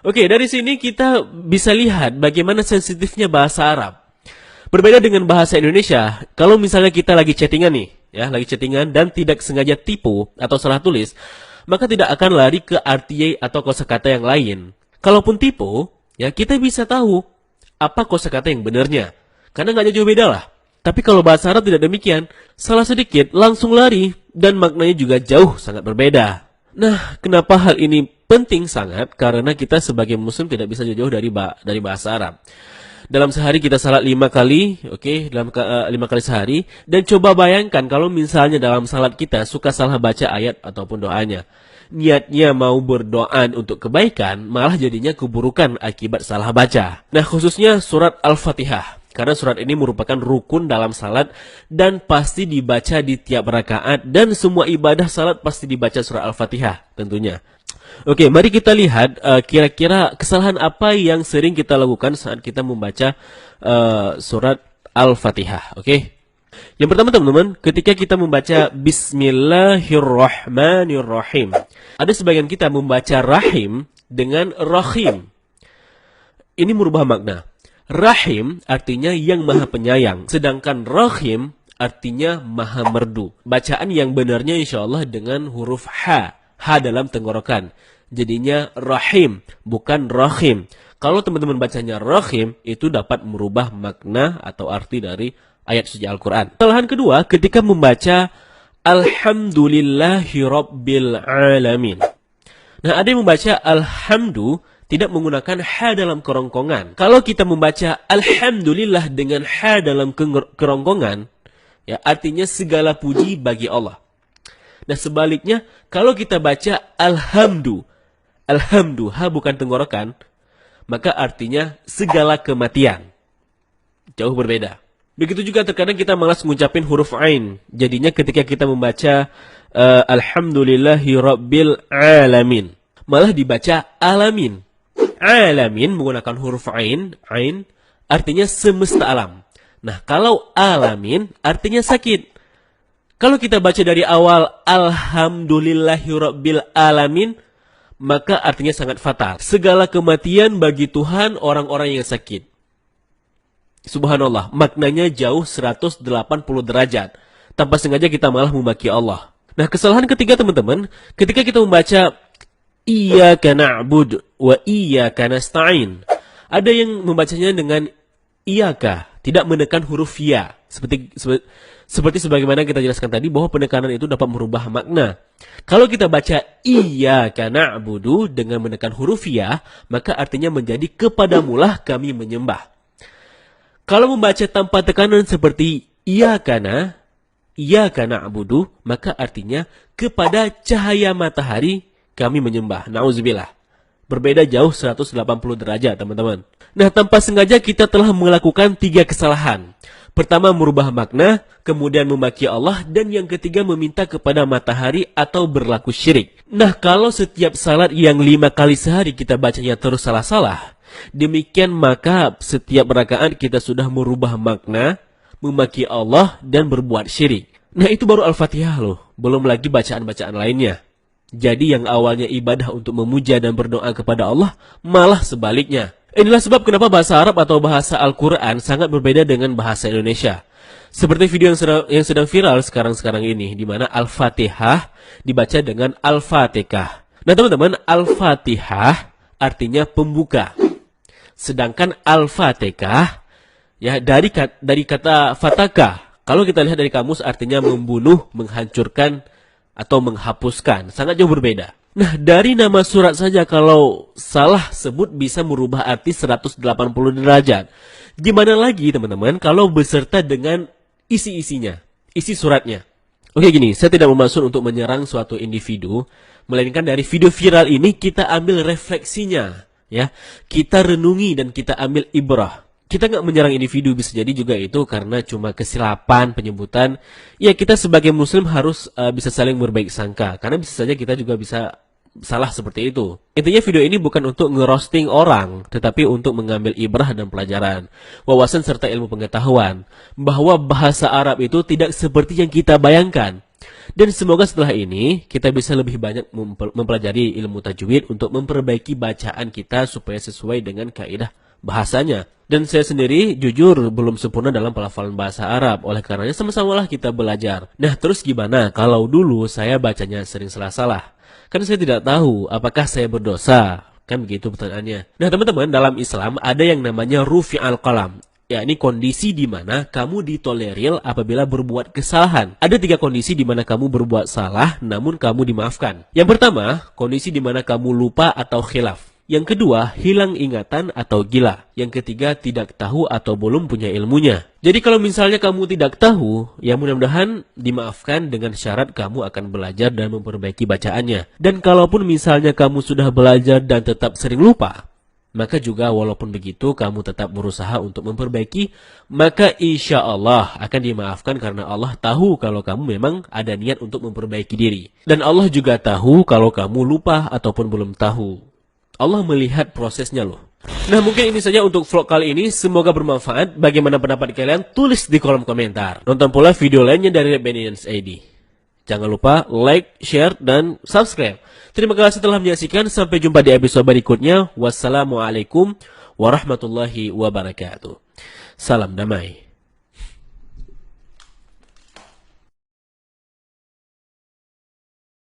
Oke, dari sini kita bisa lihat bagaimana sensitifnya bahasa Arab. Berbeda dengan bahasa Indonesia, kalau misalnya kita lagi chattingan nih, ya, lagi chattingan dan tidak sengaja tipu atau salah tulis, maka tidak akan lari ke arti atau kosakata yang lain. Kalaupun tipu, ya kita bisa tahu apa kosakata yang benarnya, karena nggak jauh beda lah. Tapi kalau bahasa Arab tidak demikian, salah sedikit langsung lari dan maknanya juga jauh sangat berbeda. Nah, kenapa hal ini penting sangat? Karena kita sebagai muslim tidak bisa jauh-jauh dari bahasa Arab. Dalam sehari kita salat 5 kali, oke, dalam 5 kali sehari. Dan coba bayangkan kalau misalnya dalam salat kita suka salah baca ayat ataupun doanya. Niatnya mau berdoa untuk kebaikan, malah jadinya keburukan akibat salah baca. Nah, khususnya surat Al-Fatihah. Karena surat ini merupakan rukun dalam salat dan pasti dibaca di tiap rakaat. Dan semua ibadah salat pasti dibaca surat Al-Fatihah tentunya. Oke, mari kita lihat kira-kira kesalahan apa yang sering kita lakukan saat kita membaca surat Al-Fatihah. Oke. Yang pertama teman-teman, ketika kita membaca Bismillahirrahmanirrahim. Ada sebagian kita membaca Rahim dengan Rahim. Ini merubah makna. Rahim artinya yang maha penyayang. Sedangkan Rahim artinya maha merdu. Bacaan yang benarnya insya Allah dengan huruf H. H dalam tenggorokan. Jadinya Rahim, bukan Rahim. Kalau teman-teman bacanya Rahim, itu dapat merubah makna atau arti dari ayat suci Al-Quran. Kesalahan kedua, ketika membaca Alhamdulillahi Rabbil Alamin. Nah, ada yang membaca Alhamdu tidak menggunakan H dalam kerongkongan. Kalau kita membaca Alhamdulillah dengan H dalam kerongkongan, ya artinya segala puji bagi Allah. Nah sebaliknya, kalau kita baca Alhamdu, H bukan tenggorokan, maka artinya segala kematian. Jauh berbeda. Begitu juga terkadang kita malas mengucapin huruf Ain. Jadinya ketika kita membaca Alhamdulillahi Rabbil Alamin, malah dibaca Alamin. Alamin menggunakan huruf Ain artinya semesta alam. Nah kalau Alamin artinya sakit. Kalau kita baca dari awal Alhamdulillahirabbil alamin, maka artinya sangat fatal. Segala kematian bagi Tuhan orang-orang yang sakit. Subhanallah, maknanya jauh 180 derajat. Tanpa sengaja kita malah memaki Allah. Nah, kesalahan ketiga teman-teman, ketika kita membaca Iyyaka na'budu wa iyyaka nasta'in. Ada yang membacanya dengan Iyyaka, tidak menekan huruf ya. Seperti sebagaimana kita jelaskan tadi bahwa penekanan itu dapat merubah makna. Kalau kita baca Iyyaka na'budu dengan menekan huruf ya, maka artinya menjadi kepadamulah kami menyembah. Kalau membaca tanpa tekanan seperti Iyyaka na'budu, maka artinya kepada cahaya matahari kami menyembah. Nauzubillah. Berbeda jauh 180 derajat, teman-teman. Nah, tanpa sengaja kita telah melakukan 3 kesalahan. Pertama, merubah makna, kemudian memaki Allah, dan yang ketiga meminta kepada matahari atau berlaku syirik. Nah, kalau setiap salat yang 5 kali sehari kita bacanya terus salah-salah, demikian maka setiap rakaat kita sudah merubah makna, memaki Allah, dan berbuat syirik. Nah, itu baru Al-Fatihah loh, belum lagi bacaan-bacaan lainnya. Jadi yang awalnya ibadah untuk memuja dan berdoa kepada Allah, malah sebaliknya. Inilah sebab kenapa bahasa Arab atau bahasa Al-Quran sangat berbeda dengan bahasa Indonesia. Seperti video yang sedang viral sekarang ini, di mana Al-Fatihah dibaca dengan Al-Fatihah. Nah teman-teman, Al-Fatihah artinya pembuka. Sedangkan Al-Fatihah ya dari kata fataka. Kalau kita lihat dari kamus artinya membunuh, menghancurkan, atau menghapuskan. Sangat jauh berbeda. Nah, dari nama surat saja kalau salah sebut bisa merubah arti 180 derajat. Gimana lagi teman-teman kalau beserta dengan isi-isinya, isi suratnya. Oke gini, saya tidak bermaksud untuk menyerang suatu individu, melainkan dari video viral ini kita ambil refleksinya, ya. Kita renungi dan kita ambil ibrah. Kita nggak menyerang individu, bisa jadi juga itu karena cuma kesilapan penyebutan. Ya kita sebagai muslim harus bisa saling berbaik sangka, karena bisa saja kita juga bisa salah seperti itu. Intinya video ini bukan untuk ngerosting orang, tetapi untuk mengambil ibrah dan pelajaran, wawasan serta ilmu pengetahuan bahwa bahasa Arab itu tidak seperti yang kita bayangkan. Dan semoga setelah ini kita bisa lebih banyak mempelajari ilmu tajwid untuk memperbaiki bacaan kita supaya sesuai dengan kaidah bahasanya. Dan saya sendiri jujur belum sempurna dalam pelafalan bahasa Arab, oleh karenanya sama-samalah kita belajar. Nah, terus gimana kalau dulu saya bacanya sering salah-salah? Kan saya tidak tahu apakah saya berdosa. Kan begitu pertanyaannya. Nah, teman-teman, dalam Islam ada yang namanya rufi'al qalam. Yakni kondisi di mana kamu ditolerir apabila berbuat kesalahan. Ada 3 kondisi di mana kamu berbuat salah namun kamu dimaafkan. Yang pertama, kondisi di mana kamu lupa atau khilaf. Yang kedua, hilang ingatan atau gila. Yang ketiga, tidak tahu atau belum punya ilmunya. Jadi kalau misalnya kamu tidak tahu, ya mudah-mudahan dimaafkan dengan syarat kamu akan belajar dan memperbaiki bacaannya. Dan kalaupun misalnya kamu sudah belajar dan tetap sering lupa, maka juga walaupun begitu kamu tetap berusaha untuk memperbaiki, maka insya Allah akan dimaafkan karena Allah tahu kalau kamu memang ada niat untuk memperbaiki diri. Dan Allah juga tahu kalau kamu lupa ataupun belum tahu. Allah melihat prosesnya loh. Nah, mungkin ini saja untuk vlog kali ini. Semoga bermanfaat. Bagaimana pendapat kalian? Tulis di kolom komentar. Nonton pula video lainnya dari Bennyans ID. Jangan lupa like, share, dan subscribe. Terima kasih telah menyaksikan. Sampai jumpa di episode berikutnya. Wassalamualaikum warahmatullahi wabarakatuh. Salam damai.